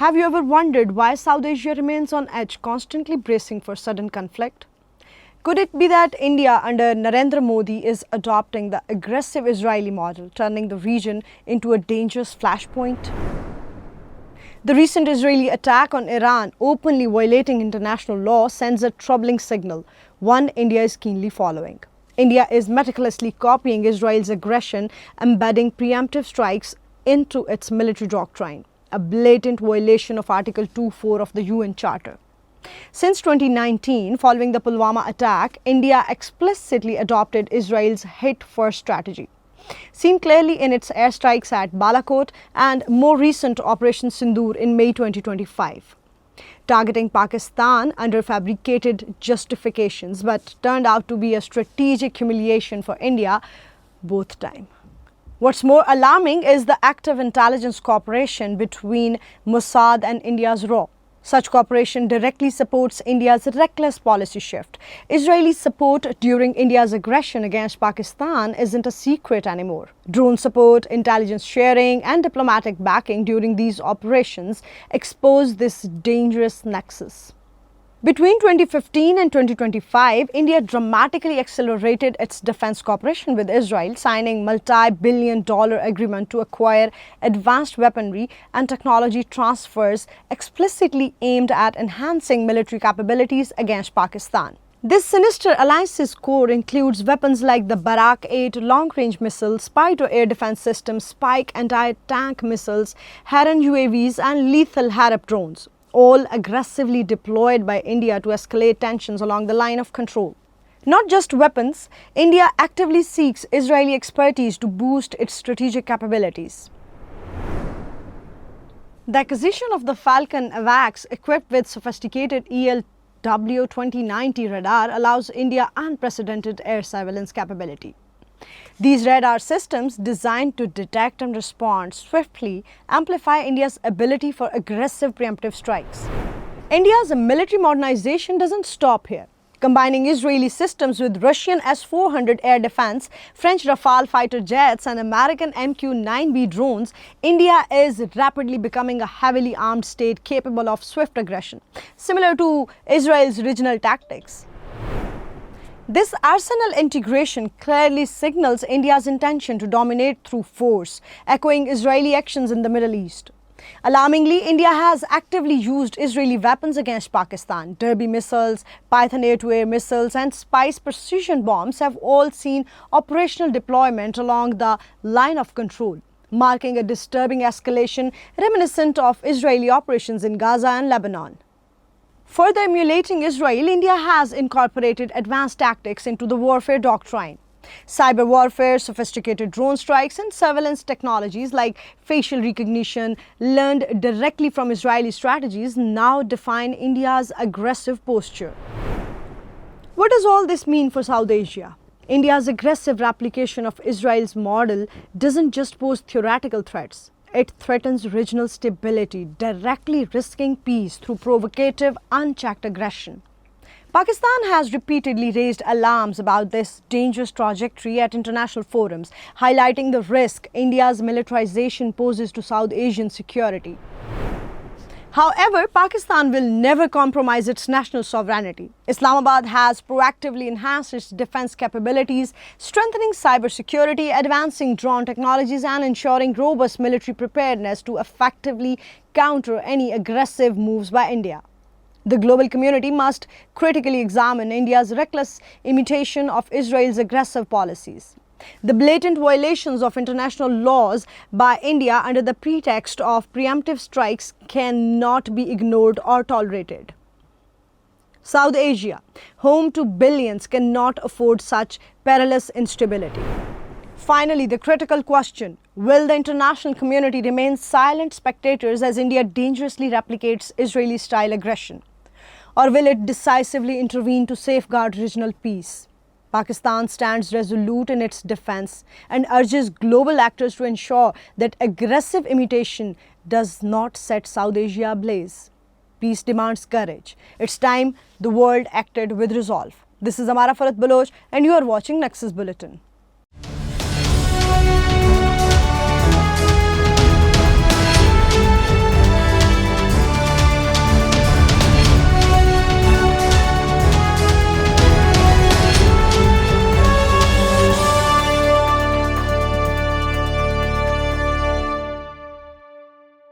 Have you ever wondered why South Asia remains on edge, constantly bracing for sudden conflict? Could it be that India under Narendra Modi is adopting the aggressive Israeli model, turning the region into a dangerous flashpoint? The recent Israeli attack on Iran, openly violating international law, sends a troubling signal, one India is keenly following. India is meticulously copying Israel's aggression, embedding preemptive strikes into its military doctrine, a blatant violation of Article 2.4 of the UN Charter. Since 2019, following the Pulwama attack, India explicitly adopted Israel's hit-first strategy, seen clearly in its airstrikes at Balakot and more recent Operation Sindoor in May 2025. Targeting Pakistan under fabricated justifications, but turned out to be a strategic humiliation for India both times. What's more alarming is the active intelligence cooperation between Mossad and India's RAW. Such cooperation directly supports India's reckless policy shift. Israeli support during India's aggression against Pakistan isn't a secret anymore. Drone support, intelligence sharing, and diplomatic backing during these operations expose this dangerous nexus. Between 2015 and 2025, India dramatically accelerated its defense cooperation with Israel, signing multi-billion-dollar agreement to acquire advanced weaponry and technology transfers explicitly aimed at enhancing military capabilities against Pakistan. This sinister alliance's core includes weapons like the Barak 8 long-range missile, spy-to-air defense system, Spike anti-tank missiles, Heron UAVs, and lethal Harap drones, all aggressively deployed by India to escalate tensions along the line of control. Not just weapons, India actively seeks Israeli expertise to boost its strategic capabilities. The acquisition of the Falcon AWACS equipped with sophisticated ELW-2090 radar allows India unprecedented air surveillance capability. These radar systems, designed to detect and respond swiftly, amplify India's ability for aggressive preemptive strikes. India's military modernization doesn't stop here. Combining Israeli systems with Russian S-400 air defense, French Rafale fighter jets, and American MQ-9B drones, India is rapidly becoming a heavily armed state capable of swift aggression, similar to Israel's regional tactics. This arsenal integration clearly signals India's intention to dominate through force, echoing Israeli actions in the Middle East. Alarmingly, India has actively used Israeli weapons against Pakistan. Derby missiles, Python air-to-air missiles, and Spice precision bombs have all seen operational deployment along the line of control, marking a disturbing escalation reminiscent of Israeli operations in Gaza and Lebanon. Further emulating Israel, India has incorporated advanced tactics into the warfare doctrine. Cyber warfare, sophisticated drone strikes, and surveillance technologies like facial recognition, learned directly from Israeli strategies, now define India's aggressive posture. What does all this mean for South Asia? India's aggressive replication of Israel's model doesn't just pose theoretical threats. It threatens regional stability, directly risking peace through provocative, unchecked aggression. Pakistan has repeatedly raised alarms about this dangerous trajectory at international forums, highlighting the risk India's militarization poses to South Asian security. However, Pakistan will never compromise its national sovereignty. Islamabad has proactively enhanced its defense capabilities, strengthening cybersecurity, advancing drone technologies, and ensuring robust military preparedness to effectively counter any aggressive moves by India. The global community must critically examine India's reckless imitation of Israel's aggressive policies. The blatant violations of international laws by India under the pretext of preemptive strikes cannot be ignored or tolerated. South Asia, home to billions, cannot afford such perilous instability. Finally, the critical question: will the international community remain silent spectators as India dangerously replicates Israeli-style aggression? Or will it decisively intervene to safeguard regional peace? Pakistan stands resolute in its defense and urges global actors to ensure that aggressive imitation does not set South Asia ablaze. Peace demands courage. It's time the world acted with resolve. This is Amara Farat Baloch and you are watching Nexus Bulletin.